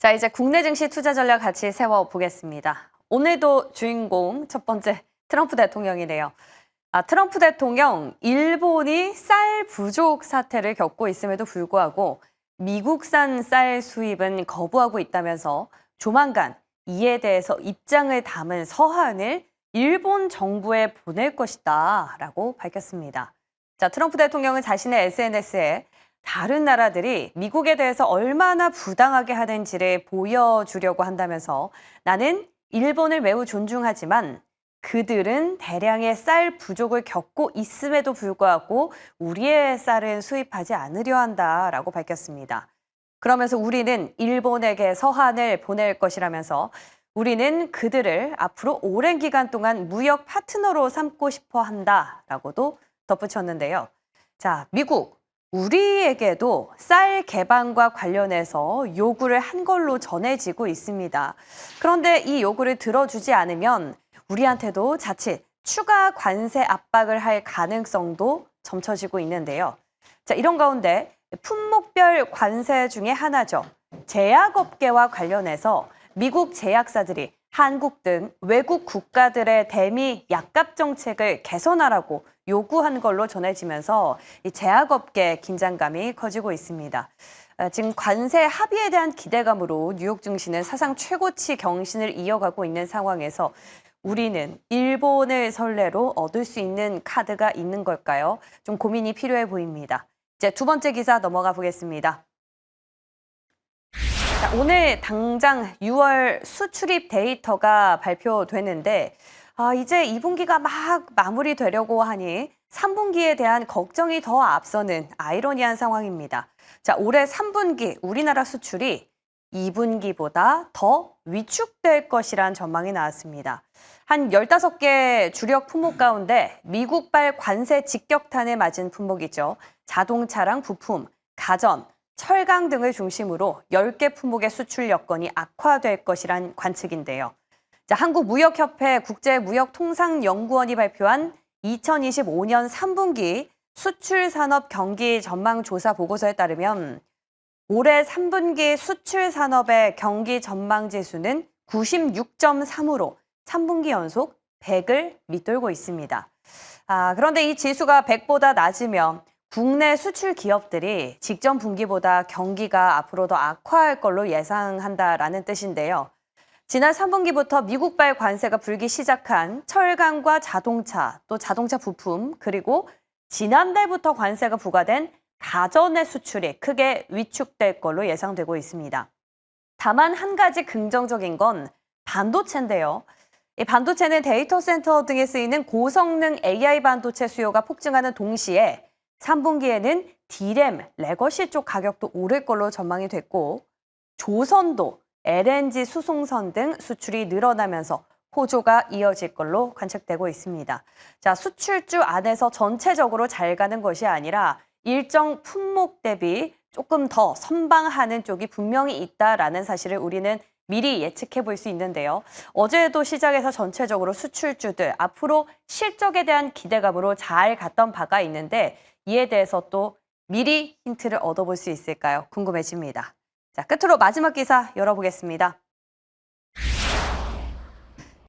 자, 이제 국내 증시 투자 전략 같이 세워보겠습니다. 오늘도 주인공 첫 번째 트럼프 대통령이네요. 트럼프 대통령, 일본이 쌀 부족 사태를 겪고 있음에도 불구하고 미국산 쌀 수입은 거부하고 있다면서 조만간 이에 대해서 입장을 담은 서한을 일본 정부에 보낼 것이다라고 밝혔습니다. 자, 트럼프 대통령은 자신의 SNS에 다른 나라들이 미국에 대해서 얼마나 부당하게 하는지를 보여주려고 한다면서 나는 일본을 매우 존중하지만 그들은 대량의 쌀 부족을 겪고 있음에도 불구하고 우리의 쌀은 수입하지 않으려 한다라고 밝혔습니다. 그러면서 우리는 일본에게 서한을 보낼 것이라면서 우리는 그들을 앞으로 오랜 기간 동안 무역 파트너로 삼고 싶어 한다라고도 덧붙였는데요. 자, 미국. 우리에게도 쌀 개방과 관련해서 요구를 한 걸로 전해지고 있습니다. 그런데 이 요구를 들어주지 않으면 우리한테도 자칫 추가 관세 압박을 할 가능성도 점쳐지고 있는데요. 자, 이런 가운데 품목별 관세 중에 하나죠. 제약업계와 관련해서 미국 제약사들이 한국 등 외국 국가들의 대미 약값 정책을 개선하라고 요구한 걸로 전해지면서 이 제약업계 긴장감이 커지고 있습니다. 지금 관세 합의에 대한 기대감으로 뉴욕 증시는 사상 최고치 경신을 이어가고 있는 상황에서 우리는 일본을 선례로 얻을 수 있는 카드가 있는 걸까요? 좀 고민이 필요해 보입니다. 이제 두 번째 기사 넘어가 보겠습니다. 자, 오늘 당장 6월 수출입 데이터가 발표되는데 이제 2분기가 막 마무리되려고 하니 3분기에 대한 걱정이 더 앞서는 아이러니한 상황입니다. 자, 올해 3분기 우리나라 수출이 2분기보다 더 위축될 것이란 전망이 나왔습니다. 한 15개 주력 품목 가운데 미국발 관세 직격탄에 맞은 품목이죠. 자동차랑 부품, 가전, 철강 등을 중심으로 10개 품목의 수출 여건이 악화될 것이란 관측인데요. 자, 한국무역협회 국제무역통상연구원이 발표한 2025년 3분기 수출산업 경기 전망 조사 보고서에 따르면 올해 3분기 수출산업의 경기 전망 지수는 96.3으로 3분기 연속 100을 밑돌고 있습니다. 그런데 이 지수가 100보다 낮으면 국내 수출 기업들이 직전 분기보다 경기가 앞으로 더 악화할 걸로 예상한다라는 뜻인데요. 지난 3분기부터 미국발 관세가 불기 시작한 철강과 자동차, 또 자동차 부품, 그리고 지난달부터 관세가 부과된 가전의 수출이 크게 위축될 걸로 예상되고 있습니다. 다만 한 가지 긍정적인 건 반도체인데요. 이 반도체는 데이터 센터 등에 쓰이는 고성능 AI 반도체 수요가 폭증하는 동시에 3분기에는 D램, 레거시 쪽 가격도 오를 걸로 전망이 됐고 조선도, LNG 수송선 등 수출이 늘어나면서 호조가 이어질 걸로 관측되고 있습니다. 자, 수출주 안에서 전체적으로 잘 가는 것이 아니라 일정 품목 대비 조금 더 선방하는 쪽이 분명히 있다라는 사실을 우리는 미리 예측해 볼 수 있는데요. 어제도 시장에서 전체적으로 수출주들 앞으로 실적에 대한 기대감으로 잘 갔던 바가 있는데 이에 대해서 또 미리 힌트를 얻어볼 수 있을까요? 궁금해집니다. 자, 끝으로 마지막 기사 열어보겠습니다.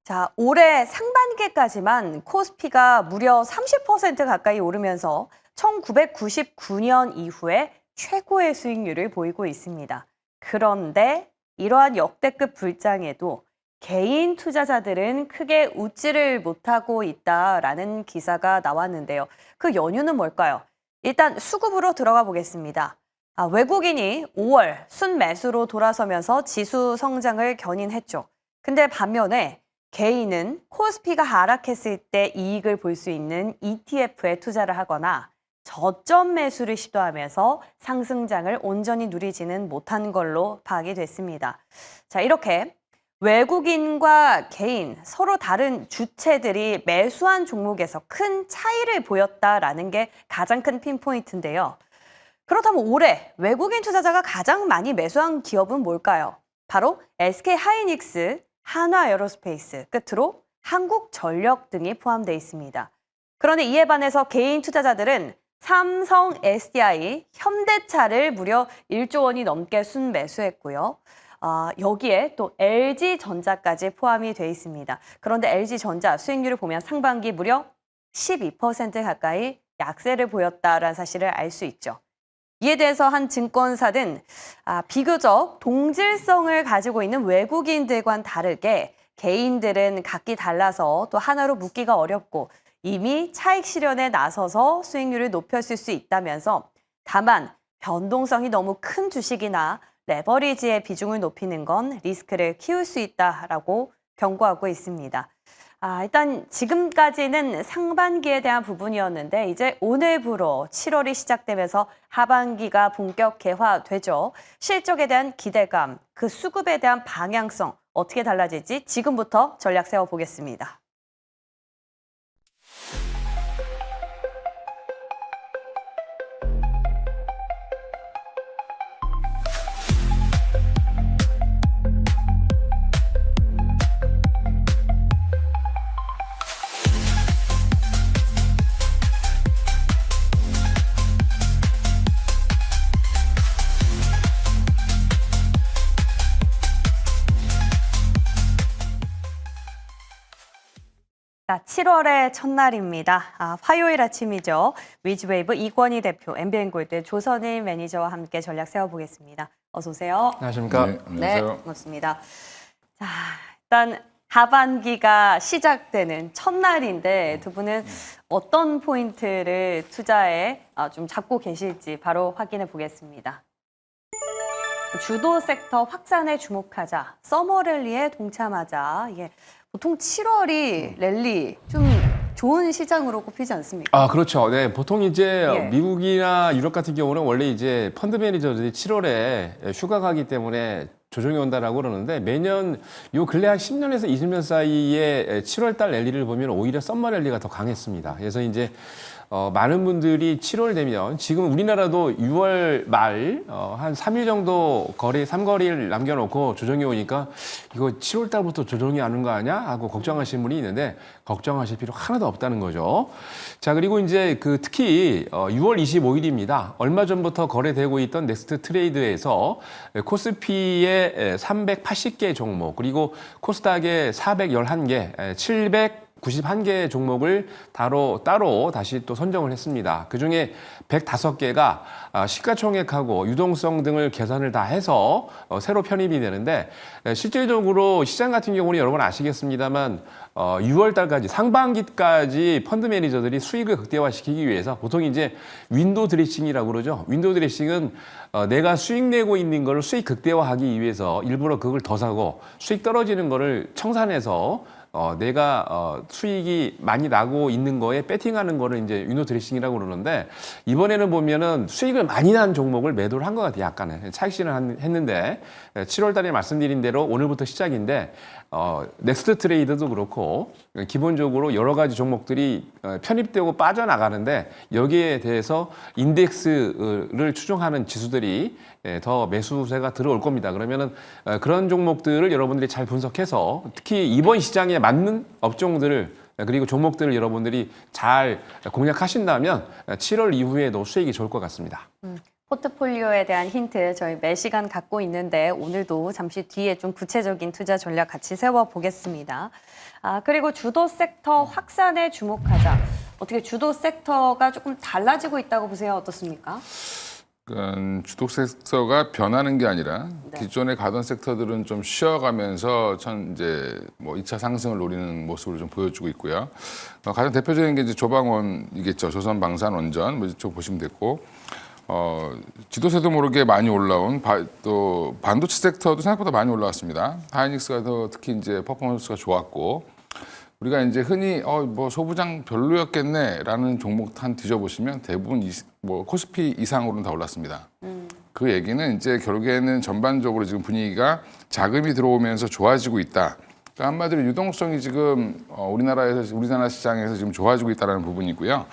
자, 올해 상반기까지만 코스피가 무려 30% 가까이 오르면서 1999년 이후에 최고의 수익률을 보이고 있습니다. 그런데 이러한 역대급 불장에도 개인 투자자들은 크게 웃지를 못하고 있다라는 기사가 나왔는데요. 그 연유는 뭘까요? 일단 수급으로 들어가 보겠습니다. 외국인이 5월 순매수로 돌아서면서 지수 성장을 견인했죠. 근데 반면에 개인은 코스피가 하락했을 때 이익을 볼 수 있는 ETF에 투자를 하거나 저점 매수를 시도하면서 상승장을 온전히 누리지는 못한 걸로 파악이 됐습니다. 자, 이렇게 외국인과 개인, 서로 다른 주체들이 매수한 종목에서 큰 차이를 보였다라는 게 가장 큰 핀포인트인데요. 그렇다면 올해 외국인 투자자가 가장 많이 매수한 기업은 뭘까요? 바로 SK하이닉스, 한화에어로스페이스, 끝으로 한국전력 등이 포함되어 있습니다. 그런데 이에 반해서 개인 투자자들은 삼성, SDI, 현대차를 무려 1조 원이 넘게 순매수했고요. 여기에 또 LG전자까지 포함이 돼 있습니다. 그런데 LG전자 수익률을 보면 상반기 무려 12% 가까이 약세를 보였다라는 사실을 알 수 있죠. 이에 대해서 한 증권사는 비교적 동질성을 가지고 있는 외국인들과는 다르게 개인들은 각기 달라서 또 하나로 묶기가 어렵고 이미 차익 실현에 나서서 수익률을 높였을 수 있다면서 다만 변동성이 너무 큰 주식이나 레버리지의 비중을 높이는 건 리스크를 키울 수 있다라고 경고하고 있습니다. 일단 지금까지는 상반기에 대한 부분이었는데 이제 오늘부로 7월이 시작되면서 하반기가 본격 개화되죠. 실적에 대한 기대감, 그 수급에 대한 방향성 어떻게 달라질지 지금부터 전략 세워보겠습니다. 자, 7월의 첫날입니다. 화요일 아침이죠. 위즈웨이브 이권희 대표, MBN골드 조선일 매니저와 함께 전략 세워보겠습니다. 어서 오세요. 안녕하십니까? 네, 안녕하세요. 네, 반갑습니다. 자, 일단 하반기가 시작되는 첫날인데 두 분은 어떤 포인트를 투자에 좀 잡고 계실지 바로 확인해 보겠습니다. 주도 섹터 확산에 주목하자, 서머 랠리에 동참하자. 이게 보통 7월이 랠리 좀 좋은 시장으로 꼽히지 않습니까? 그렇죠. 네, 보통 이제 예. 미국이나 유럽 같은 경우는 원래 이제 펀드 매니저들이 7월에 휴가 가기 때문에 조정이 온다라고 그러는데 매년 요 근래 한 10년에서 20년 사이에 7월 달 랠리를 보면 오히려 썸머 랠리가 더 강했습니다. 그래서 이제 많은 분들이 7월 되면 지금 우리나라도 6월 말 한 3일 정도 삼거리를 남겨놓고 조정이 오니까 이거 7월 달부터 조정이 오는 거 아니야? 하고 걱정하시는 분이 있는데 걱정하실 필요 하나도 없다는 거죠. 자, 그리고 이제 특히 6월 25일입니다. 얼마 전부터 거래되고 있던 넥스트 트레이드에서 코스피의 380개 종목 그리고 코스닥의 411개, 91개 종목을 따로 다시 또 선정을 했습니다. 그중에 105개가 시가총액하고 유동성 등을 계산을 다 해서 새로 편입이 되는데 실질적으로 시장 같은 경우는 여러분 아시겠습니다만 6월 달까지 상반기까지 펀드 매니저들이 수익을 극대화시키기 위해서 보통 이제 윈도우 드레싱이라고 그러죠. 윈도우 드레싱은 내가 수익 내고 있는 거를 수익 극대화하기 위해서 일부러 그걸 더 사고 수익 떨어지는 거를 청산해서 내가 수익이 많이 나고 있는 거에 배팅하는 거를 이제 윈도우 드레싱이라고 그러는데 이번에는 보면은 수익을 많이 난 종목을 매도를 한 것 같아요. 약간은 차익 실현을 했는데 7월 달에 말씀드린 대로 오늘부터 시작인데 넥스트 트레이드도 그렇고 기본적으로 여러 가지 종목들이 편입되고 빠져나가는데 여기에 대해서 인덱스를 추종하는 지수들이 더 매수세가 들어올 겁니다. 그러면은 그런 종목들을 여러분들이 잘 분석해서 특히 이번 시장에 맞는 업종들을 그리고 종목들을 여러분들이 잘 공략하신다면 7월 이후에도 수익이 좋을 것 같습니다. 포트폴리오에 대한 힌트 저희 매 시간 갖고 있는데 오늘도 잠시 뒤에 좀 구체적인 투자 전략 같이 세워보겠습니다. 그리고 주도 섹터 확산에 주목하자. 어떻게 주도 섹터가 조금 달라지고 있다고 보세요? 어떻습니까? 주도 섹터가 변하는 게 아니라 네. 기존에 가던 sek터들은 좀 쉬어가면서 이제 뭐 2차 상승을 노리는 모습을 좀 보여주고 있고요. 가장 대표적인 게 이제 조방원이겠죠. 조선방산원전 뭐 이쪽 보시면 됐고. 지도세도 모르게 많이 올라온 또 반도체 섹터도 생각보다 많이 올라왔습니다. 하이닉스가 더 특히 이제 퍼포먼스가 좋았고 우리가 이제 흔히 뭐 소부장 별로였겠네라는 종목 한 뒤져보시면 대부분 뭐 코스피 이상으로는 다 올랐습니다. 그 얘기는 이제 결국에는 전반적으로 지금 분위기가 자금이 들어오면서 좋아지고 있다. 그러니까 한마디로 유동성이 지금 우리나라 시장에서 지금 좋아지고 있다는 부분이고요.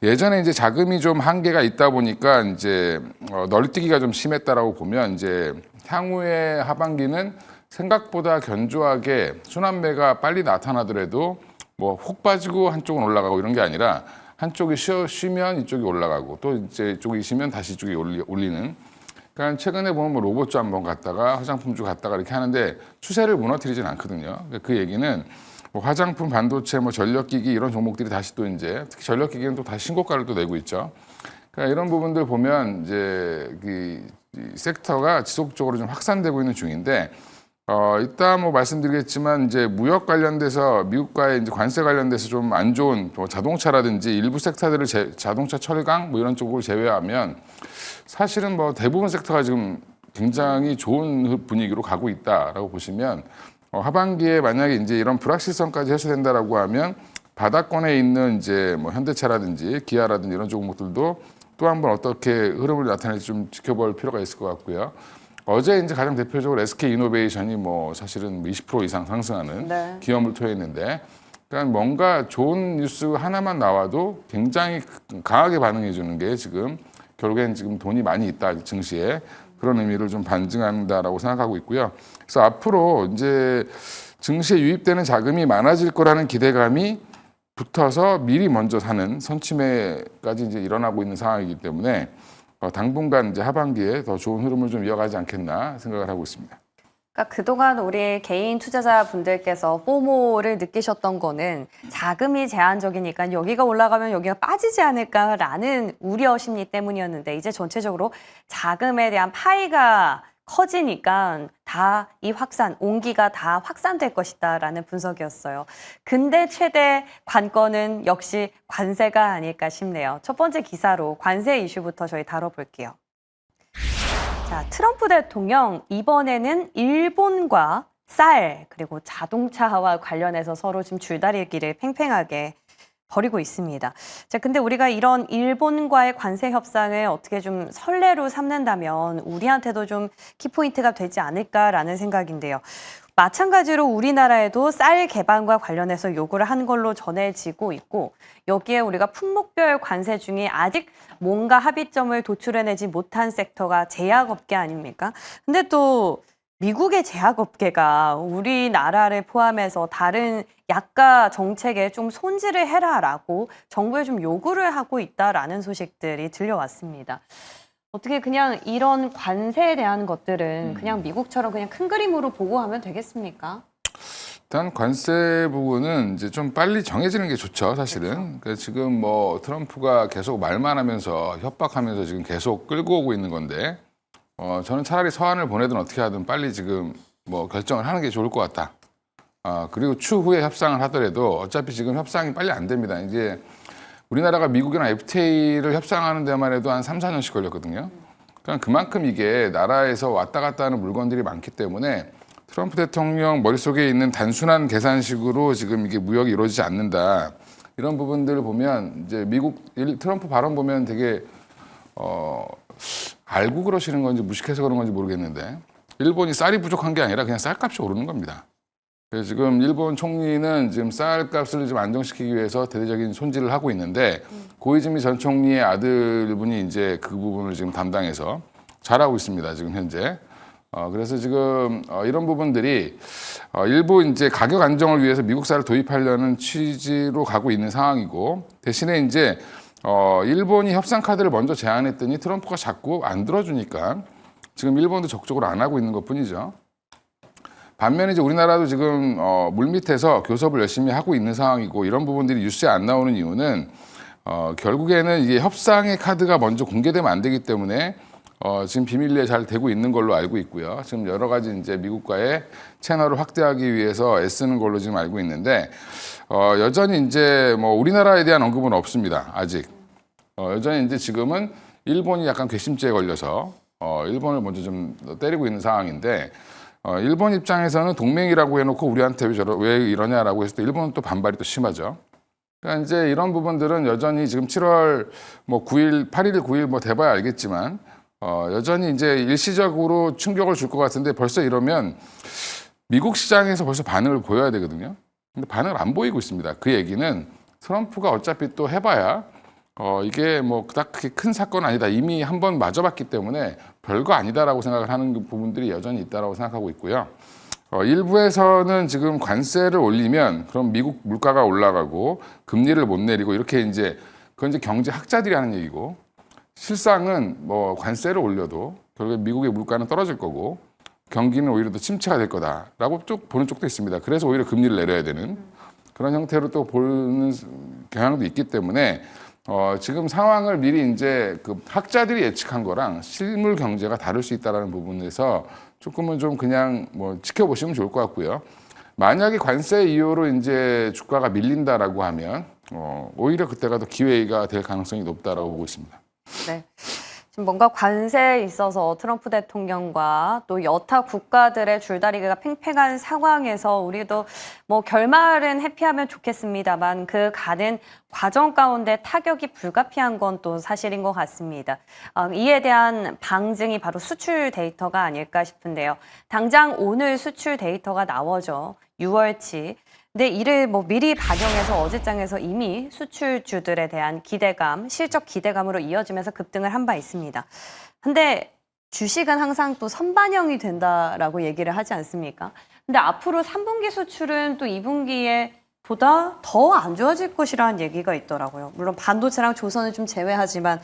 예전에 이제 자금이 좀 한계가 있다 보니까 이제 널뛰기가 좀 심했다라고 보면 이제 향후의 하반기는 생각보다 견조하게 순환매가 빨리 나타나더라도 뭐 훅 빠지고 한쪽은 올라가고 이런 게 아니라 한쪽이 쉬면 이쪽이 올라가고 또 이제 이쪽이 쉬면 다시 이쪽이 올리는 그러니까 최근에 보면 뭐 로봇주 한번 갔다가 화장품주 갔다가 이렇게 하는데 추세를 무너뜨리진 않거든요. 그 얘기는 뭐 화장품, 반도체, 뭐 전력기기 이런 종목들이 다시 또 이제 특히 전력기기는 또 다시 신고가를 또 내고 있죠. 그러니까 이런 부분들 보면 이제 이 섹터가 지속적으로 좀 확산되고 있는 중인데 이따 뭐 말씀드리겠지만 이제 무역 관련돼서 미국과의 이제 관세 관련돼서 좀 안 좋은 뭐 자동차라든지 일부 섹터들을 자동차 철강 뭐 이런 쪽을 제외하면 사실은 뭐 대부분 섹터가 지금 굉장히 좋은 분위기로 가고 있다라고 보시면 하반기에 만약에 이제 이런 불확실성까지 해소된다라고 하면 바닥권에 있는 이제 뭐 현대차라든지 기아라든지 이런 종목들도 또 한번 어떻게 흐름을 나타낼지 좀 지켜볼 필요가 있을 것 같고요. 어제 이제 가장 대표적으로 SK 이노베이션이 뭐 사실은 20% 이상 상승하는 네. 기업을 토했는데, 그러니까 뭔가 좋은 뉴스 하나만 나와도 굉장히 강하게 반응해 주는 게 지금 결국엔 지금 돈이 많이 있다 증시에 그런 의미를 좀 반증한다라고 생각하고 있고요. 그래서 앞으로 이제 증시에 유입되는 자금이 많아질 거라는 기대감이 붙어서 미리 먼저 사는 선침해까지 이제 일어나고 있는 상황이기 때문에 당분간 이제 하반기에 더 좋은 흐름을 좀 이어가지 않겠나 생각을 하고 있습니다. 그러니까 그동안 우리 개인 투자자분들께서 포모를 느끼셨던 거는 자금이 제한적이니까 여기가 올라가면 여기가 빠지지 않을까라는 우려 심리 때문이었는데 이제 전체적으로 자금에 대한 파이가 커지니까 다 이 확산, 온기가 다 확산될 것이다라는 분석이었어요. 근데 최대 관건은 역시 관세가 아닐까 싶네요. 첫 번째 기사로 관세 이슈부터 저희 다뤄볼게요. 자, 트럼프 대통령 이번에는 일본과 쌀 그리고 자동차와 관련해서 서로 지금 줄다리기를 팽팽하게 벌이고 있습니다. 자, 근데 우리가 이런 일본과의 관세 협상을 어떻게 좀 선례로 삼는다면 우리한테도 좀 키포인트가 되지 않을까라는 생각인데요. 마찬가지로 우리나라에도 쌀 개방과 관련해서 요구를 한 걸로 전해지고 있고 여기에 우리가 품목별 관세 중에 아직 뭔가 합의점을 도출해내지 못한 섹터가 제약업계 아닙니까? 근데 또 미국의 제약업계가 우리나라를 포함해서 다른 약가 정책에 좀 손질을 해라라고 정부에 좀 요구를 하고 있다라는 소식들이 들려왔습니다. 어떻게 그냥 이런 관세에 대한 것들은 그냥 미국처럼 그냥 큰 그림으로 보고 하면 되겠습니까? 일단 관세 부분은 이제 좀 빨리 정해지는 게 좋죠, 사실은. 그러니까 지금 뭐 트럼프가 계속 말만 하면서 협박하면서 지금 계속 끌고 오고 있는 건데, 저는 차라리 서한을 보내든 어떻게 하든 빨리 지금 뭐 결정을 하는 게 좋을 것 같다. 그리고 추후에 협상을 하더라도 어차피 지금 협상이 빨리 안 됩니다. 이제 우리나라가 미국이랑 FTA를 협상하는 데만 해도 한 3, 4년씩 걸렸거든요. 그러니까 그만큼 이게 나라에서 왔다 갔다 하는 물건들이 많기 때문에 트럼프 대통령 머릿속에 있는 단순한 계산식으로 지금 이게 무역이 이루어지지 않는다. 이런 부분들을 보면 이제 미국 트럼프 발언 보면 되게 알고 그러시는 건지 무식해서 그런 건지 모르겠는데 일본이 쌀이 부족한 게 아니라 그냥 쌀값이 오르는 겁니다. 그래서 지금 일본 총리는 지금 쌀값을 좀 안정시키기 위해서 대대적인 손질을 하고 있는데 고이즈미 전 총리의 아들분이 이제 그 부분을 지금 담당해서 잘하고 있습니다. 지금 현재. 그래서 지금 이런 부분들이 일부 이제 가격 안정을 위해서 미국 쌀을 도입하려는 취지로 가고 있는 상황이고 대신에 이제 일본이 협상 카드를 먼저 제안했더니 트럼프가 자꾸 안 들어주니까 지금 일본도 적극적으로 안 하고 있는 것뿐이죠. 반면에 이제 우리나라도 지금 물밑에서 교섭을 열심히 하고 있는 상황이고 이런 부분들이 뉴스에 안 나오는 이유는 결국에는 이게 협상의 카드가 먼저 공개되면 안 되기 때문에 지금 비밀리에 잘 되고 있는 걸로 알고 있고요. 지금 여러 가지 이제 미국과의 채널을 확대하기 위해서 애쓰는 걸로 지금 알고 있는데 여전히 이제 뭐 우리나라에 대한 언급은 없습니다. 아직 여전히 이제 지금은 일본이 약간 괘씸죄에 걸려서 일본을 먼저 좀 때리고 있는 상황인데. 일본 입장에서는 동맹이라고 해놓고 우리한테 왜 이러냐라고 했을 때 일본은 또 반발이 또 심하죠. 그러니까 이제 이런 부분들은 여전히 지금 7월 뭐 9일, 8일, 9일 뭐 돼봐야 알겠지만 여전히 이제 일시적으로 충격을 줄 것 같은데 벌써 이러면 미국 시장에서 벌써 반응을 보여야 되거든요. 근데 반응을 안 보이고 있습니다. 그 얘기는 트럼프가 어차피 또 해봐야 이게 뭐 그닥 그렇게 큰 사건 아니다. 이미 한번 맞아봤기 때문에 별거 아니다라고 생각을 하는 부분들이 여전히 있다라고 생각하고 있고요. 일부에서는 지금 관세를 올리면 그럼 미국 물가가 올라가고 금리를 못 내리고 이렇게 이제 그건 이제 경제 학자들이 하는 얘기고 실상은 뭐 관세를 올려도 결국에 미국의 물가는 떨어질 거고 경기는 오히려 더 침체가 될 거다라고 쭉 보는 쪽도 있습니다. 그래서 오히려 금리를 내려야 되는 그런 형태로 또 보는 경향도 있기 때문에 지금 상황을 미리 이제 그 학자들이 예측한 거랑 실물 경제가 다를 수 있다라는 부분에서 조금은 좀 그냥 뭐 지켜보시면 좋을 것 같고요. 만약에 관세 이후로 이제 주가가 밀린다라고 하면 오히려 그때가 더 기회가 될 가능성이 높다라고 보고 있습니다. 네. 지금 뭔가 관세에 있어서 트럼프 대통령과 또 여타 국가들의 줄다리기가 팽팽한 상황에서 우리도 뭐 결말은 해피하면 좋겠습니다만 그 가는 과정 가운데 타격이 불가피한 건 또 사실인 것 같습니다. 이에 대한 방증이 바로 수출 데이터가 아닐까 싶은데요. 당장 오늘 수출 데이터가 나오죠. 6월치. 근데 이를 뭐 미리 반영해서 어제장에서 이미 수출주들에 대한 기대감, 실적 기대감으로 이어지면서 급등을 한 바 있습니다. 근데 주식은 항상 또 선반영이 된다라고 얘기를 하지 않습니까? 근데 앞으로 3분기 수출은 또 2분기에 보다 더 안 좋아질 것이라는 얘기가 있더라고요. 물론 반도체랑 조선을 좀 제외하지만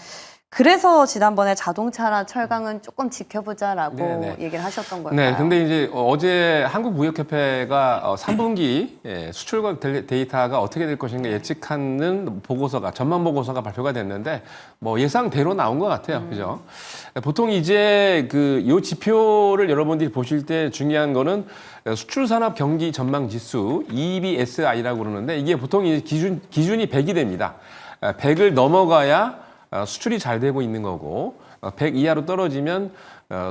그래서 지난번에 자동차나 철강은 조금 지켜보자라고 네네. 얘기를 하셨던 걸까요? 네, 근데 이제 어제 한국무역협회가 3분기 수출과 데이터가 어떻게 될 것인가 예측하는 보고서가 전망 보고서가 발표가 됐는데 뭐 예상대로 나온 것 같아요, 그죠? 보통 이제 요 지표를 여러분들이 보실 때 중요한 거는 수출산업 경기 전망 지수 EBSI라고 그러는데 이게 보통 이제 기준이 100이 됩니다. 100을 넘어가야 수출이 잘 되고 있는 거고 100 이하로 떨어지면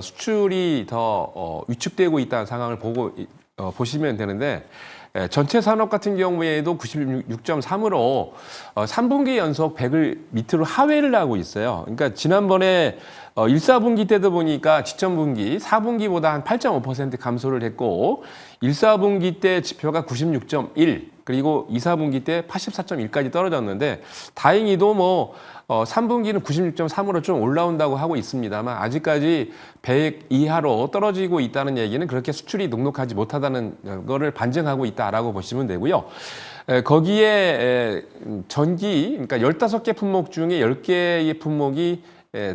수출이 더 위축되고 있다는 상황을 보시면 되는데 전체 산업 같은 경우에도 96.3으로 3분기 연속 100을 밑으로 하회를 하고 있어요. 그러니까 지난번에 1, 4분기 때도 보니까 지점분기 4분기보다 한 8.5% 감소를 했고 1, 4분기 때 지표가 96.1 그리고 2, 4분기 때 84.1까지 떨어졌는데 다행히도 뭐 3분기는 96.3으로 좀 올라온다고 하고 있습니다만 아직까지 100 이하로 떨어지고 있다는 얘기는 그렇게 수출이 녹록하지 못하다는 거를 반증하고 있다라고 보시면 되고요. 거기에 전기, 그러니까 15개 품목 중에 10개의 품목이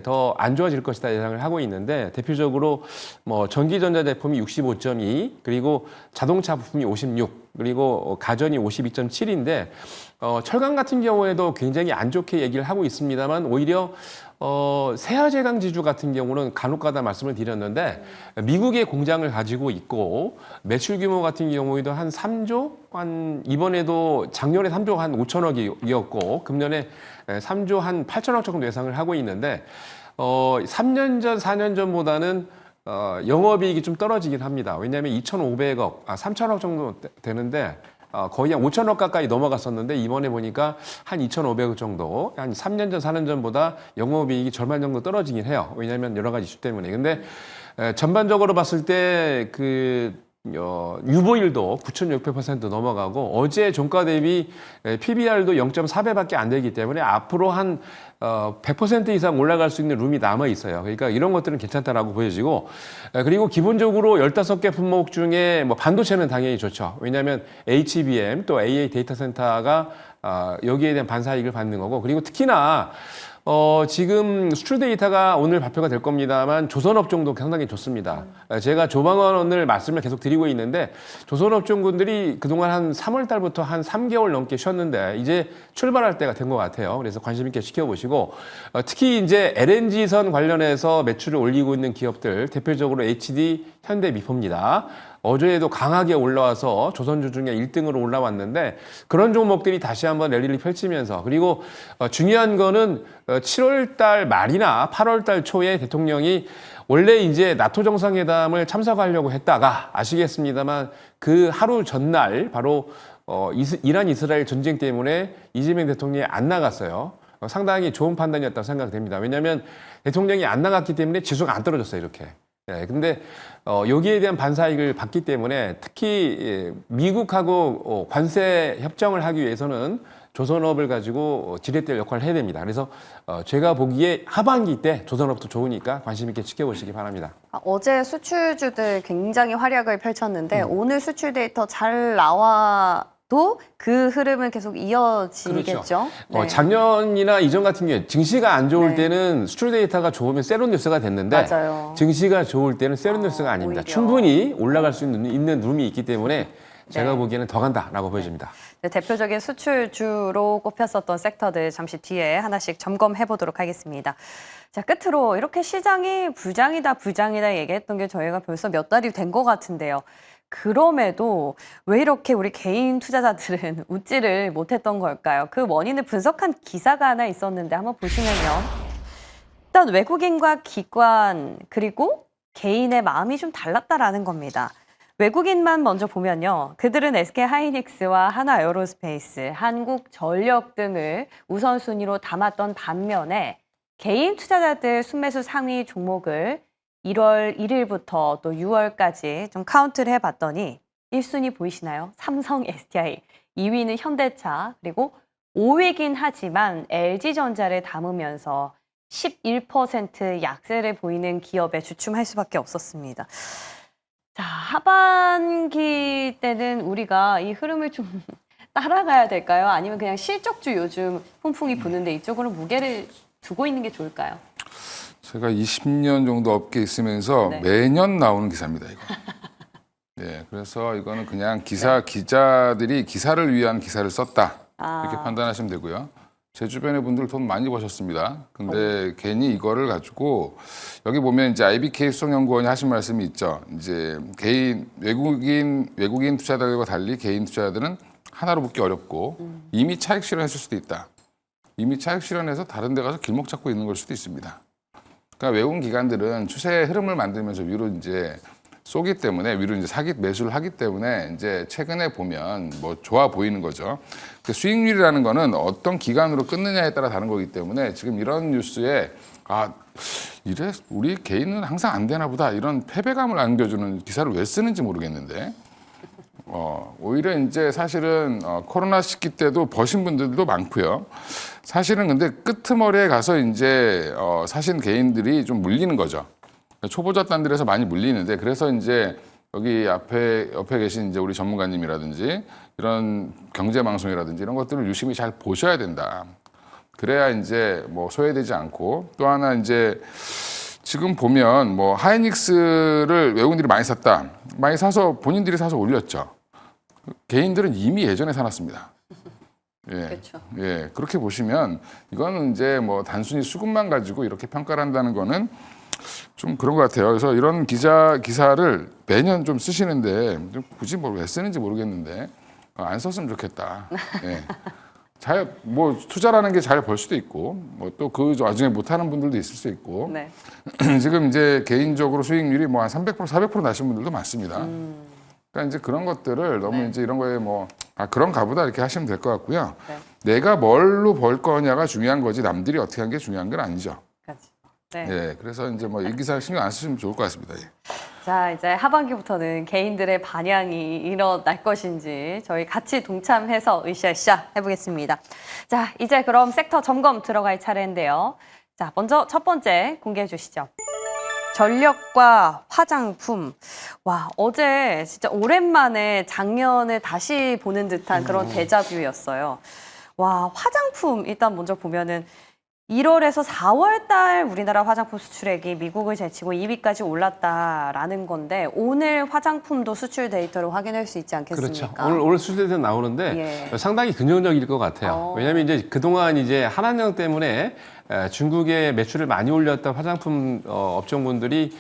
더 안 좋아질 것이다 예상을 하고 있는데 대표적으로 뭐 전기전자 제품이 65.2 그리고 자동차 부품이 56 그리고 가전이 52.7인데 철강 같은 경우에도 굉장히 안 좋게 얘기를 하고 있습니다만 오히려 세아제강 지주 같은 경우는 간혹가다 말씀을 드렸는데 미국의 공장을 가지고 있고 매출 규모 같은 경우에도 한 3조 이번에도 작년에 3조 한 5천억이었고 금년에 3조 한 8천억 정도 예상을 하고 있는데 3년 전, 4년 전보다는 영업이익이 좀 떨어지긴 합니다. 왜냐하면 2,500억, 3천억 정도 되는데 거의 한 5천억 가까이 넘어갔었는데 이번에 보니까 한 2,500억 정도, 한 3년 전, 4년 전보다 영업이익이 절반 정도 떨어지긴 해요. 왜냐하면 여러 가지 이슈 때문에. 근데 전반적으로 봤을 때 유보율도 9,600% 넘어가고 어제 종가 대비 PBR도 0.4배밖에 안 되기 때문에 앞으로 한 100% 이상 올라갈 수 있는 룸이 남아 있어요. 그러니까 이런 것들은 괜찮다라고 보여지고 그리고 기본적으로 15개 품목 중에 뭐 반도체는 당연히 좋죠. 왜냐하면 HBM 또 AA 데이터 센터가 여기에 대한 반사이익을 받는 거고 그리고 특히나 지금 수출 데이터가 오늘 발표가 될 겁니다만 조선업종도 상당히 좋습니다. 제가 조방원을 말씀을 계속 드리고 있는데 조선업종군들이 그동안 한 3월 달부터 한 3개월 넘게 쉬었는데 이제 출발할 때가 된 것 같아요. 그래서 관심 있게 지켜보시고 특히 이제 LNG선 관련해서 매출을 올리고 있는 기업들 대표적으로 HD, 현대, 미포입니다. 어제에도 강하게 올라와서 조선주 중에 1등으로 올라왔는데 그런 종목들이 다시 한번 랠리를 펼치면서 그리고 중요한 거는 7월 달 말이나 8월 달 초에 대통령이 원래 이제 나토 정상회담을 참석하려고 했다가 아시겠습니다만 그 하루 전날 바로 이란 이스라엘 전쟁 때문에 이재명 대통령이 안 나갔어요. 상당히 좋은 판단이었다고 생각됩니다. 왜냐하면 대통령이 안 나갔기 때문에 지수가 안 떨어졌어요, 이렇게. 네, 근데 여기에 대한 반사이익을 받기 때문에 특히 미국하고 관세 협정을 하기 위해서는 조선업을 가지고 지렛대 역할을 해야 됩니다. 그래서 제가 보기에 하반기 때 조선업도 좋으니까 관심 있게 지켜보시기 바랍니다. 어제 수출주들 굉장히 활약을 펼쳤는데 오늘 수출 데이터 잘 나와 또 그 흐름은 계속 이어지겠죠. 네. 작년이나 이전 같은 경우에 증시가 안 좋을 네. 때는 수출 데이터가 좋으면 세로뉴스가 됐는데 맞아요. 증시가 좋을 때는 세로뉴스가 아닙니다. 오히려. 충분히 올라갈 수 있는 룸이 있기 때문에 제가 보기에는 더 간다라고 보여집니다. 네, 대표적인 수출주로 꼽혔었던 섹터들 잠시 뒤에 하나씩 점검해 보도록 하겠습니다. 자, 끝으로 이렇게 시장이 부장이다 얘기했던 게 저희가 벌써 몇 달이 된 것 같은데요. 그럼에도 왜 이렇게 우리 개인 투자자들은 웃지를 못했던 걸까요? 그 원인을 분석한 기사가 하나 있었는데 한번 보시면요. 일단 외국인과 기관 그리고 개인의 마음이 좀 달랐다라는 겁니다. 외국인만 먼저 보면요. 그들은 SK하이닉스와 하나에어로스페이스, 한국전력 등을 우선순위로 담았던 반면에 개인 투자자들 순매수 상위 종목을 1월 1일부터 또 6월까지 좀 카운트를 해봤더니 1순위 보이시나요? 삼성, SDI, 2위는 현대차, 그리고 5위긴 하지만 LG전자를 담으면서 11% 약세를 보이는 기업에 주춤할 수밖에 없었습니다. 자, 하반기 때는 우리가 이 흐름을 좀 따라가야 될까요? 아니면 그냥 실적주 요즘 훈풍이 부는데 이쪽으로 무게를 두고 있는 게 좋을까요? 제가 20년 정도 업계에 있으면서 네. 매년 나오는 기사입니다, 이거. 네, 그래서 이거는 그냥 기자들이 기사를 위한 기사를 썼다. 이렇게 판단하시면 되고요. 제 주변의 분들 돈 많이 버셨습니다. 근데 괜히 이거를 가지고 여기 보면 이제 IBK 수석연구원이 하신 말씀이 있죠. 이제 외국인 투자자들과 달리 개인 투자자들은 하나로 붙기 어렵고 이미 차익 실현했을 수도 있다. 이미 차익 실현해서 다른 데 가서 길목 잡고 있는 걸 수도 있습니다. 그러니까 외국인 기관들은 추세의 흐름을 만들면서 위로 이제 쏘기 때문에 위로 이제 매수를 하기 때문에 이제 최근에 보면 뭐 좋아 보이는 거죠. 그 수익률이라는 거는 어떤 기간으로 끊느냐에 따라 다른 거기 때문에 지금 이런 뉴스에 이래 우리 개인은 항상 안 되나 보다 이런 패배감을 안겨주는 기사를 왜 쓰는지 모르겠는데 오히려 이제 사실은 코로나 시기 때도 버신 분들도 많고요. 사실은 근데 끄트머리에 가서 이제 사신 개인들이 좀 물리는 거죠. 초보자단들에서 많이 물리는데 그래서 이제 여기 옆에 계신 이제 우리 전문가님이라든지 이런 경제 방송이라든지 이런 것들을 유심히 잘 보셔야 된다. 그래야 이제 뭐 소외되지 않고 또 하나 이제 지금 보면 뭐 하이닉스를 외국인들이 많이 샀다. 많이 사서 본인들이 사서 올렸죠. 개인들은 이미 예전에 사놨습니다. 예, 그렇죠. 예, 그렇게 보시면 이거는 이제 뭐 단순히 수급만 가지고 이렇게 평가를 한다는 거는 좀 그런 것 같아요. 그래서 이런 기사를 매년 좀 쓰시는데 좀 굳이 왜 쓰는지 모르겠는데 안 썼으면 좋겠다. 예. 뭐 투자라는 게 잘 벌 수도 있고 뭐 또 그 와중에 못하는 분들도 있을 수 있고 네. 지금 이제 개인적으로 수익률이 뭐 한 300%, 400% 나신 분들도 많습니다. 그러니까 이제 그런 것들을 너무 이제 이런 거에 뭐 그런가 보다 이렇게 하시면 될 것 같고요. 네. 내가 뭘로 벌 거냐가 중요한 거지 남들이 어떻게 한 게 중요한 건 아니죠. 그렇죠. 네. 예, 그래서 이제 뭐 이 기사 신경 안 쓰시면 좋을 것 같습니다. 예. 자, 이제 하반기부터는 개인들의 반향이 일어날 것인지 저희 같이 동참해서 으쌰으쌰 해보겠습니다. 자, 이제 그럼 섹터 점검 들어갈 차례인데요. 자, 먼저 첫 번째 공개해 주시죠. 전력과 화장품. 와, 어제 진짜 오랜만에 작년을 다시 보는 듯한 그런 데자뷰였어요. 와, 화장품 일단 먼저 보면은 1월에서 4월 달 우리나라 화장품 수출액이 미국을 제치고 2위까지 올랐다라는 건데 오늘 화장품도 수출 데이터를 확인할 수 있지 않겠습니까? 그렇죠. 오늘 수출 데이터 나오는데 예. 상당히 긍정적일 것 같아요. 왜냐하면 이제 그동안 이제 한한령 때문에 중국에 매출을 많이 올렸던 화장품 업종군들이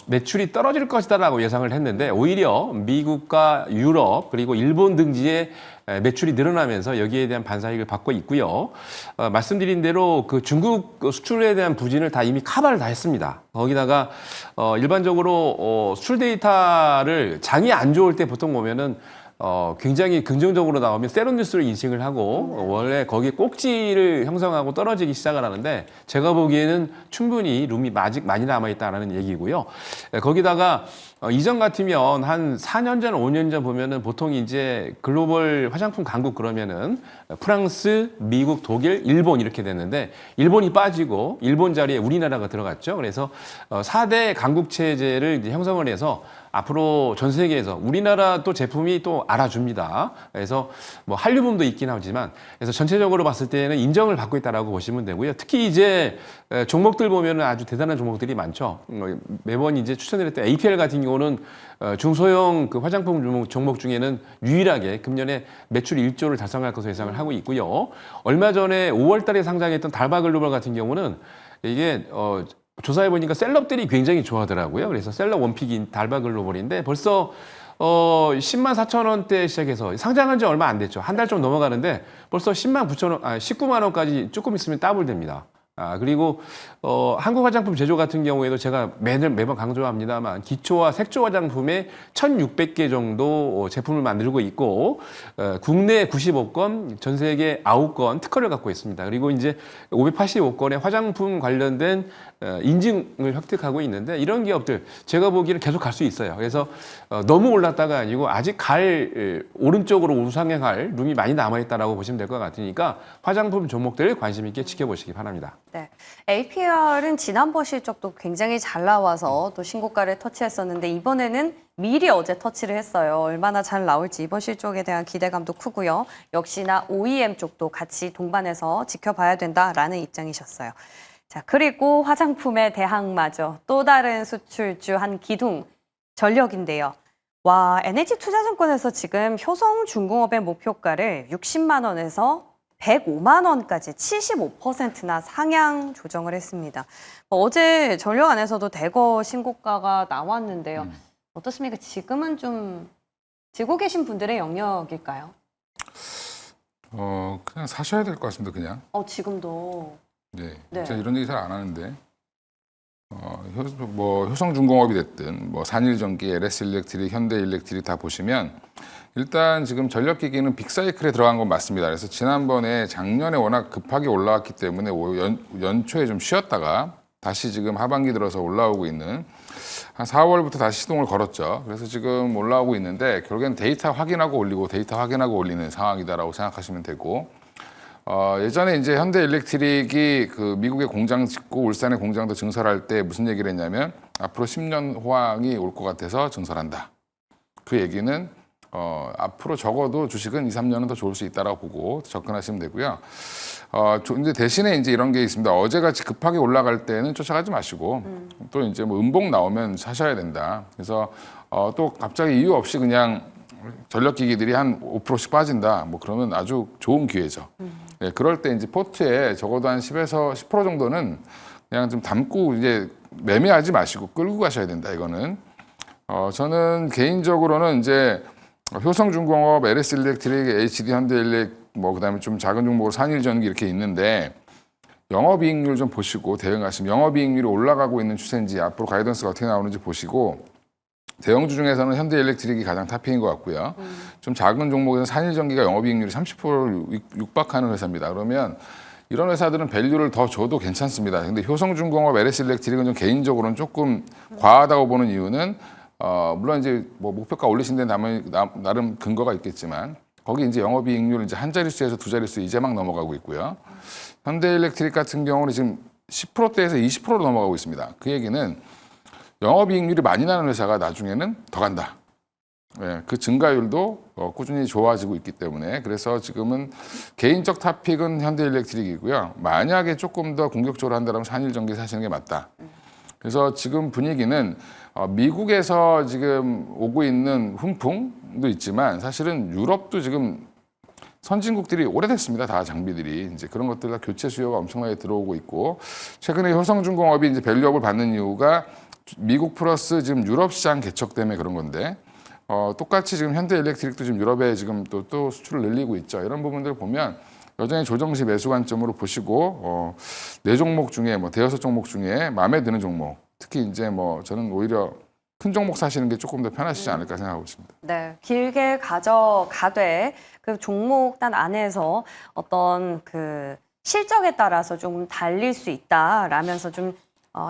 매출이 떨어질 것이다라고 예상을 했는데 오히려 미국과 유럽 그리고 일본 등지에 매출이 늘어나면서 여기에 대한 반사익을 받고 있고요. 말씀드린 대로 그 중국 수출에 대한 부진을 다 이미 커버를 다 했습니다. 거기다가 일반적으로 수출 데이터를 장이 안 좋을 때 보통 보면은 굉장히 긍정적으로 나오면 세로뉴스를 인식을 하고 원래 거기에 꼭지를 형성하고 떨어지기 시작을 하는데 제가 보기에는 충분히 룸이 아직 많이 남아있다는 얘기고요. 거기다가 이전 같으면 한 4년 전, 5년 전 보면은 보통 이제 글로벌 화장품 강국 그러면은 프랑스, 미국, 독일, 일본 이렇게 됐는데 일본이 빠지고 일본 자리에 우리나라가 들어갔죠. 그래서 4대 강국 체제를 이제 형성을 해서 앞으로 전 세계에서 우리나라 또 제품이 또 알아줍니다. 그래서 뭐 한류붐도 있긴 하지만 그래서 전체적으로 봤을 때는 인정을 받고 있다라고 보시면 되고요. 특히 이제 종목들 보면은 아주 대단한 종목들이 많죠. 매번 이제 추천드렸던 APL 같은 경우는 중소형 그 화장품 종목 중에는 유일하게 금년에 매출 1조를 달성할 것으로 예상을 하고 있고요. 얼마 전에 5월 달에 상장했던 달바글로벌 같은 경우는 이게 조사해 보니까 셀럽들이 굉장히 좋아하더라고요. 그래서 셀럽 원픽인 달바글로벌인데 벌써 10만 4천 원대 시작해서 상장한 지 얼마 안 됐죠. 한 달 좀 넘어가는데 벌써 10만 9천 원, 19만 원까지 조금 있으면 더블됩니다. 그리고 한국 화장품 제조 같은 경우에도 제가 매번 강조합니다만 기초와 색조 화장품에 1,600개 정도 제품을 만들고 있고 국내 95건, 전 세계 9건 특허를 갖고 있습니다. 그리고 이제 585건의 화장품 관련된 인증을 획득하고 있는데 이런 기업들 제가 보기에는 계속 갈 수 있어요. 그래서 너무 올랐다가 아니고 아직 오른쪽으로 우상향할 룸이 많이 남아있다라고 보시면 될 것 같으니까 화장품 종목들 관심 있게 지켜보시기 바랍니다. 네, APR은 지난번 실적도 굉장히 잘 나와서 또 신고가를 터치했었는데 이번에는 미리 어제 터치를 했어요. 얼마나 잘 나올지 이번 실적에 대한 기대감도 크고요. 역시나 OEM 쪽도 같이 동반해서 지켜봐야 된다라는 입장이셨어요. 자, 그리고 화장품의 대항마죠. 또 다른 수출주 한 기둥 전력인데요. 와, NH투자증권에서 지금 효성중공업의 목표가를 60만 원에서 105만 원까지 75%나 상향 조정을 했습니다. 어제 전력 안에서도 대거 신고가가 나왔는데요. 어떻습니까? 지금은 좀 들고 계신 분들의 영역일까요? 그냥 사셔야 될 것 같습니다. 그냥. 지금도. 네. 네. 제가 이런 얘기 잘 안 하는데 효성중공업이 됐든 뭐 산일전기, LS일렉트릭, 현대일렉트릭 다 보시면 일단 지금 전력기기는 빅사이클에 들어간 건 맞습니다. 그래서 지난번에 작년에 워낙 급하게 올라왔기 때문에 연초에 좀 쉬었다가 다시 지금 하반기 들어서 올라오고 있는 한 4월부터 다시 시동을 걸었죠. 그래서 지금 올라오고 있는데 결국엔 데이터 확인하고 올리고 데이터 확인하고 올리는 상황이다라고 생각하시면 되고 예전에 이제 현대일렉트릭이 그 미국에 공장 짓고 울산에 공장도 증설할 때 무슨 얘기를 했냐면 앞으로 10년 호황이 올 것 같아서 증설한다. 그 얘기는 앞으로 적어도 주식은 2, 3년은 더 좋을 수 있다라고 보고 접근하시면 되고요. 이제 대신에 이제 이런 게 있습니다. 어제같이 급하게 올라갈 때는 쫓아가지 마시고 또 이제 뭐 음봉 나오면 사셔야 된다. 그래서 또 갑자기 이유 없이 그냥 전력기기들이 한 5%씩 빠진다. 뭐 그러면 아주 좋은 기회죠. 네, 그럴 때 이제 포트에 적어도 한 10에서 10% 정도는 그냥 좀 담고 이제 매매하지 마시고 끌고 가셔야 된다. 이거는 저는 개인적으로는 이제 효성중공업, LS일렉트릭, HD 현대일렉, 뭐 그다음에 좀 작은 종목으로 산일전기 이렇게 있는데 영업이익률 좀 보시고 대응하시면 영업이익률이 올라가고 있는 추세인지 앞으로 가이던스가 어떻게 나오는지 보시고 대형주 중에서는 현대일렉트릭이 가장 탑핑인 것 같고요. 좀 작은 종목에서는 산일전기가 영업이익률이 30%를 육박하는 회사입니다. 그러면 이런 회사들은 밸류를 더 줘도 괜찮습니다. 근데 효성중공업, LS일렉트릭은 좀 개인적으로는 조금 과하다고 보는 이유는 물론 이제 뭐 목표가 올리신 데는 나름 근거가 있겠지만 거기 이제 영업이익률 이제 한 자릿수에서 두 자릿수 이제 막 넘어가고 있고요. 현대일렉트릭 같은 경우는 지금 10%대에서 20%로 넘어가고 있습니다. 그 얘기는 영업이익률이 많이 나는 회사가 나중에는 더 간다. 네, 그 증가율도 꾸준히 좋아지고 있기 때문에 그래서 지금은 개인적 탑픽은 현대일렉트릭이고요. 만약에 조금 더 공격적으로 한다면 산일전기 사시는 게 맞다. 그래서 지금 분위기는 미국에서 지금 오고 있는 훈풍도 있지만 사실은 유럽도 지금 선진국들이 오래됐습니다. 다 장비들이 이제 그런 것들 다 교체 수요가 엄청나게 들어오고 있고 최근에 효성중공업이 이제 밸류업을 받는 이유가 미국 플러스 지금 유럽 시장 개척 때문에 그런 건데 똑같이 지금 현대일렉트릭도 지금 유럽에 지금 또 수출을 늘리고 있죠. 이런 부분들 보면 여전히 조정시 매수 관점으로 보시고 네 종목 중에 뭐 대여섯 종목 중에 마음에 드는 종목 특히 이제 뭐 저는 오히려 큰 종목 사시는 게 조금 더 편하시지 않을까 생각하고 있습니다. 네, 길게 가져가되 그 종목단 안에서 어떤 그 실적에 따라서 좀 달릴 수 있다라면서 좀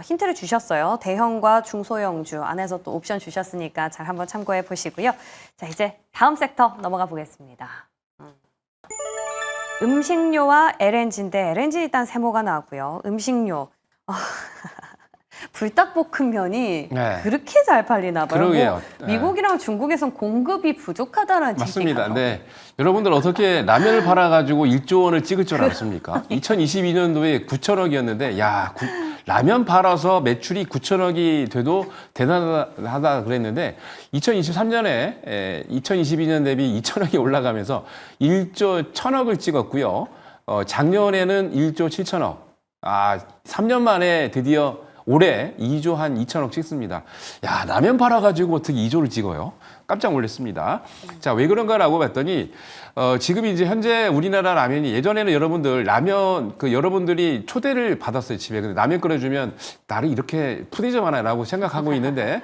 힌트를 주셨어요. 대형과 중소형주 안에서 또 옵션 주셨으니까 잘 한번 참고해 보시고요. 자, 이제 다음 섹터 넘어가 보겠습니다. 음식료와 LNG인데 LNG 일단 세모가 나왔고요. 음식료. 불닭볶음면이 네. 그렇게 잘 팔리나 봐요. 그러게요. 뭐 미국이랑 중국에선 공급이 부족하다는 맞습니다. 얘기가 네. 여러분들 어떻게 라면을 팔아가지고 1조 원을 찍을 줄 알았습니까? 2022년도에 9천억이었는데, 야, 라면 팔아서 매출이 9천억이 돼도 대단하다 그랬는데, 2023년에 2022년 대비 2천억이 올라가면서 1조 1천억을 찍었고요. 작년에는 1조 7천억. 3년 만에 드디어 올해 2조 한 2천억 찍습니다. 야, 라면 팔아가지고 어떻게 2조를 찍어요? 깜짝 놀랐습니다. 자, 왜 그런가라고 봤더니, 지금 이제 현재 우리나라 라면이 예전에는 여러분들 라면, 여러분들이 초대를 받았어요, 집에. 근데 라면 끓여주면 나를 이렇게 푸대접 하나라고 생각하고 있는데,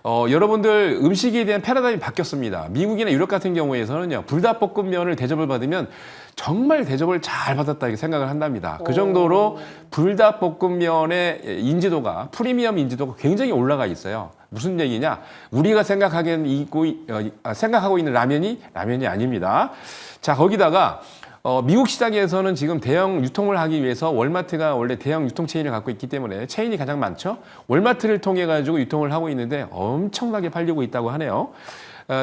여러분들 음식에 대한 패러다임이 바뀌었습니다. 미국이나 유럽 같은 경우에서는요, 불닭볶음면을 대접을 받으면 정말 대접을 잘 받았다 이렇게 생각을 한답니다. 그 정도로 불닭볶음면의 인지도가, 프리미엄 인지도가 굉장히 올라가 있어요. 무슨 얘기냐? 우리가 생각하고 있는 라면이 아닙니다. 자, 거기다가 미국 시장에서는 지금 대형 유통을 하기 위해서 월마트가 원래 대형 유통 체인을 갖고 있기 때문에 체인이 가장 많죠. 월마트를 통해 가지고 유통을 하고 있는데 엄청나게 팔리고 있다고 하네요.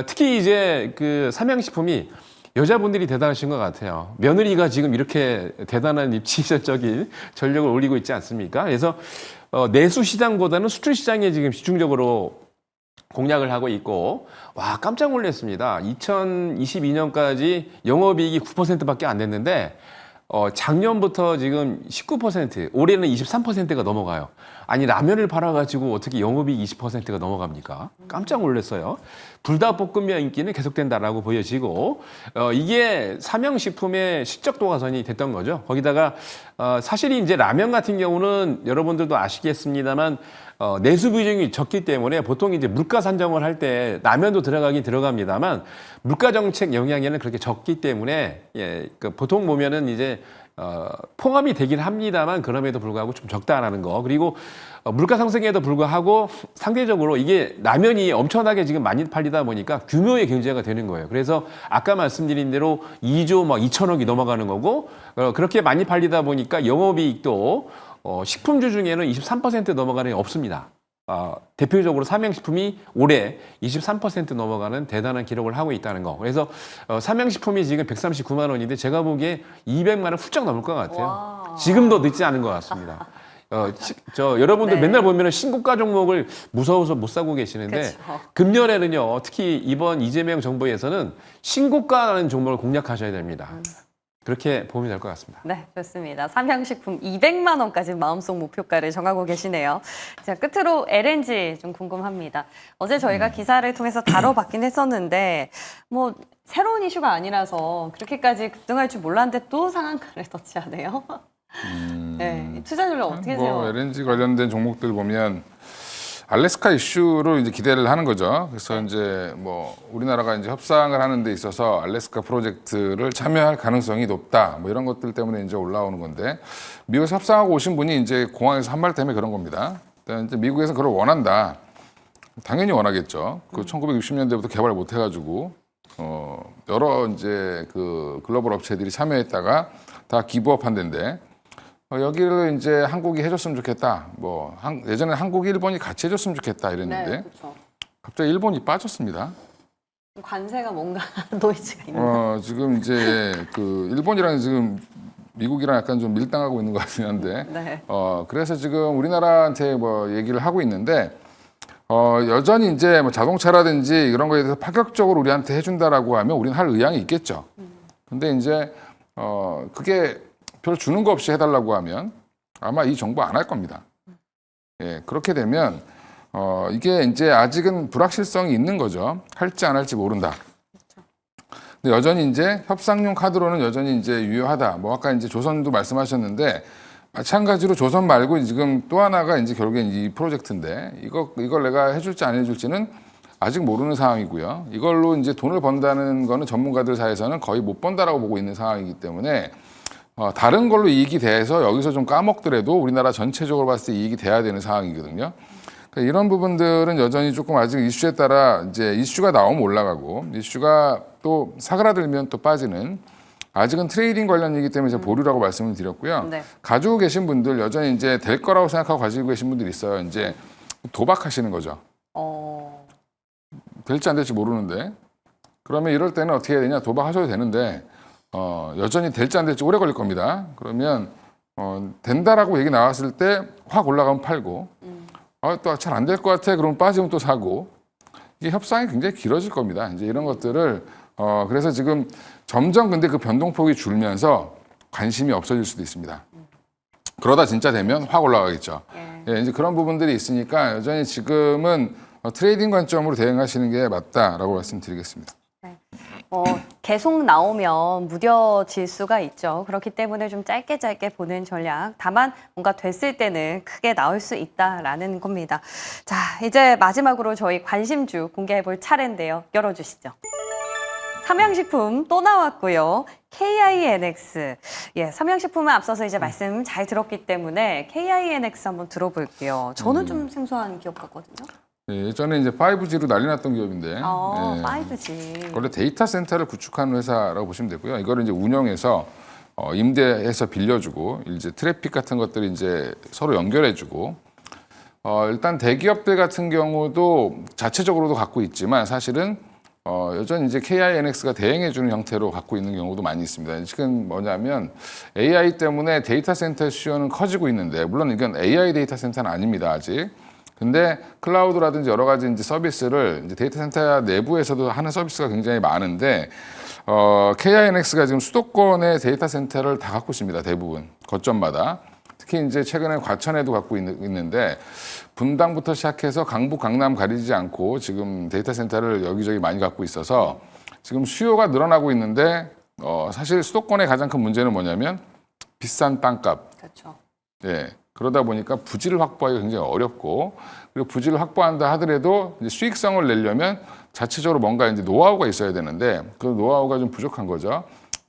특히 이제 그 삼양식품이 여자분들이 대단하신 것 같아요. 며느리가 지금 이렇게 대단한 입지적인 전력을 올리고 있지 않습니까? 그래서 내수 시장보다는 수출 시장에 지금 집중적으로 공략을 하고 있고, 와, 깜짝 놀랐습니다. 2022년까지 영업이익이 9%밖에 안 됐는데, 작년부터 지금 19%, 올해는 23%가 넘어가요. 아니, 라면을 팔아가지고 어떻게 영업이익 20%가 넘어갑니까? 깜짝 놀랐어요. 불닭볶음면 인기는 계속된다라고 보여지고, 이게 삼양식품의 실적 도가선이 됐던 거죠. 거기다가, 사실 이제 라면 같은 경우는 여러분들도 아시겠습니다만, 내수 비중이 적기 때문에 보통 이제 물가 산정을 할 때 라면도 들어가긴 들어갑니다만 물가 정책 영향에는 그렇게 적기 때문에 보통 보면은 이제 포함이 되긴 합니다만 그럼에도 불구하고 좀 적다라는 거. 그리고 물가 상승에도 불구하고 상대적으로 이게 라면이 엄청나게 지금 많이 팔리다 보니까 규모의 경제가 되는 거예요. 그래서 아까 말씀드린 대로 2조 막 2천억이 넘어가는 거고 그렇게 많이 팔리다 보니까 영업이익도 식품주 중에는 23% 넘어가는 게 없습니다. 대표적으로 삼양식품이 올해 23% 넘어가는 대단한 기록을 하고 있다는 거. 그래서 삼양식품이 지금 139만 원인데 제가 보기에 200만 원 훌쩍 넘을 것 같아요. 와. 지금도 늦지 않은 것 같습니다. 여러분들 네. 맨날 보면은 신고가 종목을 무서워서 못 사고 계시는데 그쵸. 금년에는요, 특히 이번 이재명 정부에서는 신고가라는 종목을 공략하셔야 됩니다. 그렇게 보면 될 것 같습니다. 네, 좋습니다. 삼양식품 200만 원까지 마음속 목표가를 정하고 계시네요. 자, 끝으로 LNG 좀 궁금합니다. 어제 저희가 기사를 통해서 다뤄봤긴 했었는데 뭐 새로운 이슈가 아니라서 그렇게까지 급등할 줄 몰랐는데 또 상한가를 터치하네요. 네, 투자 전략 어떻게 뭐 세요? LNG 관련된 종목들 보면 알래스카 이슈로 이제 기대를 하는 거죠. 그래서 이제 뭐 우리나라가 이제 협상을 하는 데 있어서 알래스카 프로젝트를 참여할 가능성이 높다. 뭐 이런 것들 때문에 이제 올라오는 건데 미국에서 협상하고 오신 분이 이제 공항에서 한 말 때문에 그런 겁니다. 일단 이제 미국에서 그걸 원한다. 당연히 원하겠죠. 그 1960년대부터 개발 못 해가지고 여러 이제 그 글로벌 업체들이 참여했다가 다 기부업한 데인데. 여기를 이제 한국이 해줬으면 좋겠다. 뭐 예전에 한국, 일본이 같이 해줬으면 좋겠다 이랬는데 네, 그렇죠. 갑자기 일본이 빠졌습니다. 관세가 뭔가 노이즈가 있는. 지금 이제 그 일본이랑 지금 미국이랑 약간 좀 밀당하고 있는 것 같긴 한데, 네. 그래서 지금 우리나라한테 뭐 얘기를 하고 있는데, 여전히 이제 뭐 자동차라든지 이런 거에 대해서 파격적으로 우리한테 해준다라고 하면 우리는 할 의향이 있겠죠. 근데 이제 그게 별 주는 거 없이 해달라고 하면 아마 이 정부 안 할 겁니다. 예, 그렇게 되면 이게 이제 아직은 불확실성이 있는 거죠. 할지 안 할지 모른다. 근데 여전히 이제 협상용 카드로는 여전히 이제 유효하다. 뭐 아까 이제 조선도 말씀하셨는데 마찬가지로 조선 말고 지금 또 하나가 이제 결국엔 이 프로젝트인데 이걸 내가 해줄지 안 해줄지는 아직 모르는 상황이고요. 이걸로 이제 돈을 번다는 거는 전문가들 사이에서는 거의 못 번다라고 보고 있는 상황이기 때문에 다른 걸로 이익이 돼서 여기서 좀 까먹더라도 우리나라 전체적으로 봤을 때 이익이 돼야 되는 상황이거든요. 그러니까 이런 부분들은 여전히 조금 아직 이슈에 따라 이제 이슈가 나오면 올라가고 이슈가 또 사그라들면 또 빠지는 아직은 트레이딩 관련이기 때문에 제가 보류라고 말씀을 드렸고요. 네. 가지고 계신 분들 여전히 이제 될 거라고 생각하고 가지고 계신 분들이 있어요. 이제 도박하시는 거죠. 될지 안 될지 모르는데 그러면 이럴 때는 어떻게 해야 되냐? 도박하셔도 되는데 여전히 될지 안 될지 오래 걸릴 겁니다. 그러면 된다라고 얘기 나왔을 때 확 올라가면 팔고 또 잘 안 될 것 같아 그러면 빠지면 또 사고 이게 협상이 굉장히 길어질 겁니다. 이제 이런 것들을 그래서 지금 점점 근데 그 변동폭이 줄면서 관심이 없어질 수도 있습니다. 그러다 진짜 되면 확 올라가겠죠. 예, 이제 그런 부분들이 있으니까 여전히 지금은 트레이딩 관점으로 대응하시는 게 맞다라고 말씀드리겠습니다. 계속 나오면 무뎌질 수가 있죠. 그렇기 때문에 좀 짧게 보는 전략. 다만 뭔가 됐을 때는 크게 나올 수 있다라는 겁니다. 자, 이제 마지막으로 저희 관심주 공개해 볼 차례인데요. 열어주시죠. 삼양식품 또 나왔고요. KINX. 예, 삼양식품은 앞서서 이제 말씀 잘 들었기 때문에 KINX 한번 들어볼게요. 저는 좀 생소한 기업 같거든요. 예, 예전에 이제 5G로 난리 났던 기업인데 5G. 원래 데이터 센터를 구축하는 회사라고 보시면 되고요. 이거를 이제 운영해서 임대해서 빌려주고 이제 트래픽 같은 것들을 이제 서로 연결해주고 일단 대기업들 같은 경우도 자체적으로도 갖고 있지만 사실은 여전히 이제 KINX가 대행해주는 형태로 갖고 있는 경우도 많이 있습니다. 지금 뭐냐면 AI 때문에 데이터 센터의 수요는 커지고 있는데 물론 이건 AI 데이터 센터는 아닙니다 아직. 근데 클라우드라든지 여러 가지 이제 서비스를 이제 데이터 센터 내부에서도 하는 서비스가 굉장히 많은데 KINX가 지금 수도권의 데이터 센터를 다 갖고 있습니다. 대부분 거점마다. 특히 이제 최근에 과천에도 갖고 있는데 분당부터 시작해서 강북, 강남 가리지 않고 지금 데이터 센터를 여기저기 많이 갖고 있어서 지금 수요가 늘어나고 있는데 사실 수도권의 가장 큰 문제는 뭐냐면 비싼 땅값. 그렇죠. 예. 그러다 보니까 부지를 확보하기가 굉장히 어렵고 그리고 부지를 확보한다 하더라도 이제 수익성을 내려면 자체적으로 뭔가 이제 노하우가 있어야 되는데 그 노하우가 좀 부족한 거죠.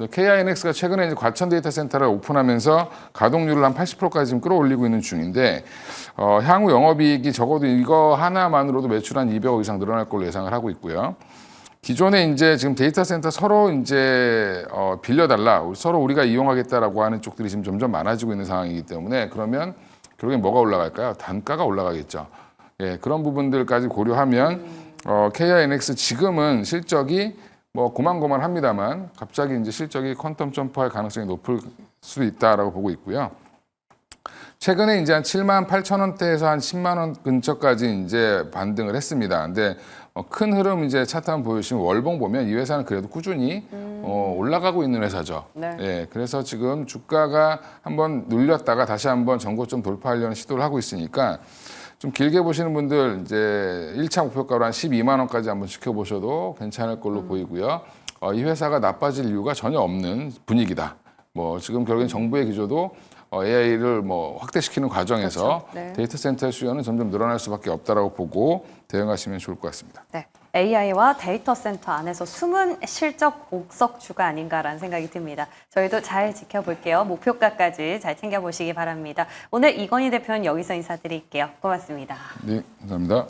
KINX가 최근에 이제 과천 데이터 센터를 오픈하면서 가동률을 한 80%까지 지금 끌어올리고 있는 중인데 향후 영업이익이 적어도 이거 하나만으로도 매출 한 200억 이상 늘어날 걸로 예상을 하고 있고요. 기존에 이제 지금 데이터 센터 서로 이제 빌려달라, 서로 우리가 이용하겠다라고 하는 쪽들이 지금 점점 많아지고 있는 상황이기 때문에 그러면 결국엔 뭐가 올라갈까요? 단가가 올라가겠죠. 예, 그런 부분들까지 고려하면 KINX 지금은 실적이 뭐 고만고만합니다만 갑자기 이제 실적이 퀀텀 점프할 가능성이 높을 수도 있다라고 보고 있고요. 최근에 이제 한 7만 8천 원대에서 한 10만 원 근처까지 이제 반등을 했습니다. 근데 큰 흐름 이제 차트 한번 보여주시면 월봉 보면 이 회사는 그래도 꾸준히 올라가고 있는 회사죠. 네. 예, 그래서 지금 주가가 한번 눌렸다가 다시 한번 전고점 돌파하려는 시도를 하고 있으니까 좀 길게 보시는 분들 이제 1차 목표가로 한 12만 원까지 한번 지켜보셔도 괜찮을 걸로 보이고요. 이 회사가 나빠질 이유가 전혀 없는 분위기다. 뭐 지금 결국엔 정부의 기조도 AI를 뭐 확대시키는 과정에서 그렇죠. 네. 데이터 센터의 수요는 점점 늘어날 수밖에 없다라고 보고 대응하시면 좋을 것 같습니다. 네. AI와 데이터 센터 안에서 숨은 실적 옥석주가 아닌가라는 생각이 듭니다. 저희도 잘 지켜볼게요. 목표가까지 잘 챙겨보시기 바랍니다. 오늘 이건희 대표는 여기서 인사드릴게요. 고맙습니다. 네, 감사합니다.